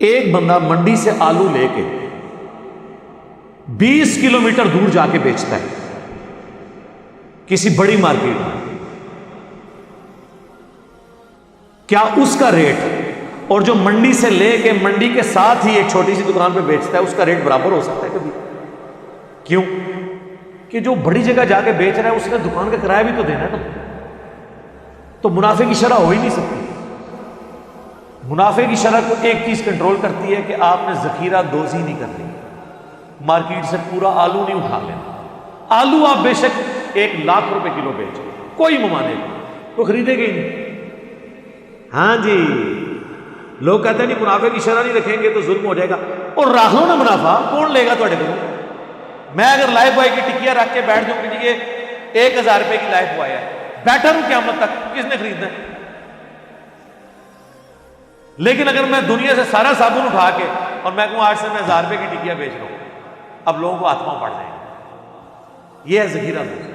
ایک بندہ منڈی سے آلو لے کے 20 کلومیٹر دور جا کے بیچتا ہے کسی بڑی مارکیٹ میں، کیا اس کا ریٹ اور جو منڈی سے لے کے منڈی کے ساتھ ہی ایک چھوٹی سی دکان پہ بیچتا ہے اس کا ریٹ برابر ہو سکتا ہے کبھی؟ کیوں کہ جو بڑی جگہ جا کے بیچ رہا ہے اس نے دکان کا کرایہ بھی تو دینا ہے نا، تو منافع کی شرح ہو ہی نہیں سکتی۔ منافع کی شرح کو ایک چیز کنٹرول کرتی ہے کہ آپ نے ذخیرہ دوزی نہیں کرنی، مارکیٹ سے پورا آلو نہیں اٹھا لینا۔ آلو آپ بے شک 1,00,000 روپے کلو بیچ، کوئی ممانع نہیں، تو خریدے گے ہی نہیں۔ ہاں جی، لوگ کہتے ہیں نہیں منافع کی شرح نہیں رکھیں گے تو ظلم ہو جائے گا، اور رکھ لو نا منافع، کون لے گا تھوڑے کو؟ میں اگر لائف بوائے کی ٹکیا رکھ کے بیٹھ جاؤں کہ یہ 1,000 روپے کی لائف بوائے ہے، بیٹھا ہوں قیامت تک، کس نے خریدنا ہے؟ لیکن اگر میں دنیا سے سارا صابن اٹھا کے اور میں کہوں آج سے میں 1,000 روپے کی ٹکیا بیچ رہا ہوں، اب لوگوں کو ہاتھ پاؤں پڑ جائیں گے۔ یہ ہے ذخیرہ دوزی۔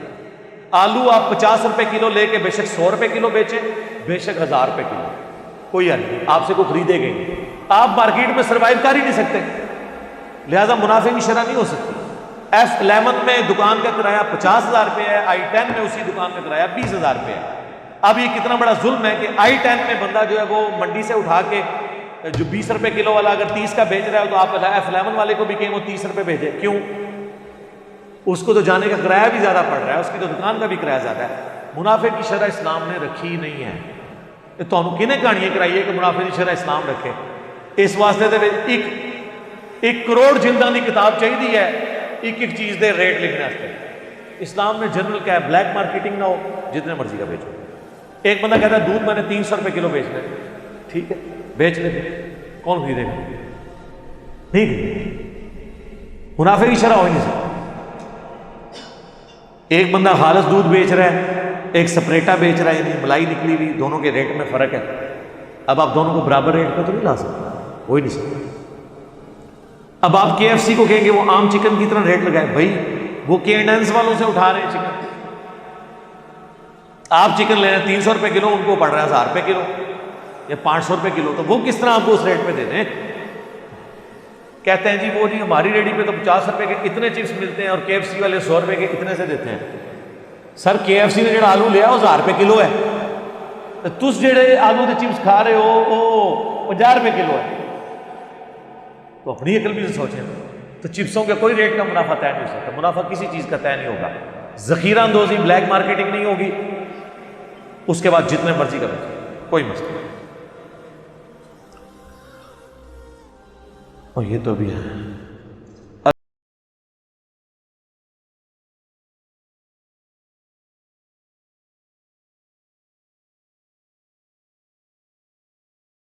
آلو آپ 50 روپے کلو لے کے بے شک 100 روپے کلو بیچیں، بے شک 1,000 روپے کلو، کوئی حل نہیں، آپ سے کوئی خریدے گے نہیں، آپ مارکیٹ میں سروائیو کر ہی نہیں سکتے، لہذا منافع کی شرح نہیں ہو سکتی۔ F11 میں دکان کا کرایہ 50,000 روپے ہے، I10 میں اسی دکان کا کرایہ 20,000 روپے ہے۔ اب یہ کتنا بڑا ظلم ہے کہ I10 میں بندہ جو ہے وہ منڈی سے اٹھا کے جو 20 روپے کلو والا اگر 30 کا بیچ رہا ہے تو آپ F11 والے کو بھی کہیں وہ 30 روپے بھیجے، کیوں؟ اس کو تو جانے کا کرایہ بھی زیادہ پڑ رہا ہے، اس کی تو دکان کا بھی کرایہ زیادہ ہے۔ منافع کی شرح اسلام نے رکھی نہیں ہے۔ تو ہم کنہیں کہانیاں کرائیے کہ منافع کی شرح اسلام رکھے؟ اس واسطے دے ایک کروڑ جلداں دی کتاب چاہیے ہے ایک ایک چیز دے ریٹ لکھنے واسطے۔ اسلام نے جنرل کہا ہے بلیک مارکیٹنگ نہ ہو، جتنے مرضی کا بیچو۔ ایک بندہ کہتا ہے دودھ میں نے 300 روپے کلو بیچنا ہے، ٹھیک ہے بیچ لے، کون خریدے گا؟ نہیں خریدے، منافع کی شرح ہو ہی نہیں سکتی۔ ایک بندہ خالص دودھ بیچ رہا ہے، ایک سپریٹا بیچ رہا ہے، یعنی ملائی نکلی ہوئی، دونوں کے ریٹ میں فرق ہے۔ اب آپ دونوں کو برابر ریٹ پہ تو نہیں لا سکتے، ہو ہی نہیں سکتے۔ اب آپ KFC کو کہیں گے وہ عام چکن کی طرح ریٹ لگائے، بھائی وہ کینڈنس والوں سے اٹھا رہے ہیں چکن، آپ چکن لے رہے ہیں 300 روپے کلو، ان کو پڑ رہا ہے 1,000 روپے کلو یا 500 روپے کلو، تو وہ کس طرح آپ کو اس ریٹ پہ دے دیں؟ کہتے ہیں جی وہ جی ہماری ریڈی پہ تو 50 روپے کے اتنے چپس ملتے ہیں اور KFC والے 100 روپے کے اتنے سے دیتے ہیں۔ سر KFC نے جڑا آلو لیا وہ 1,000 روپے کلو ہے، تو تس جڑے آلو کے چپس کھا رہے ہو وہ 50 روپے کلو ہے، تو اپنی عقل بھی سوچیں۔ تو چپسوں کے کوئی ریٹ کا منافع طے نہیں ہو سکتا، منافع کسی چیز کا طے نہیں ہوگا۔ ذخیرہ اندوزی بلیک مارکیٹنگ نہیں ہوگی، اس کے بعد جتنے مرضی کا بیچیں، کوئی مسئلہ نہیں۔ اور یہ تو بھی ہے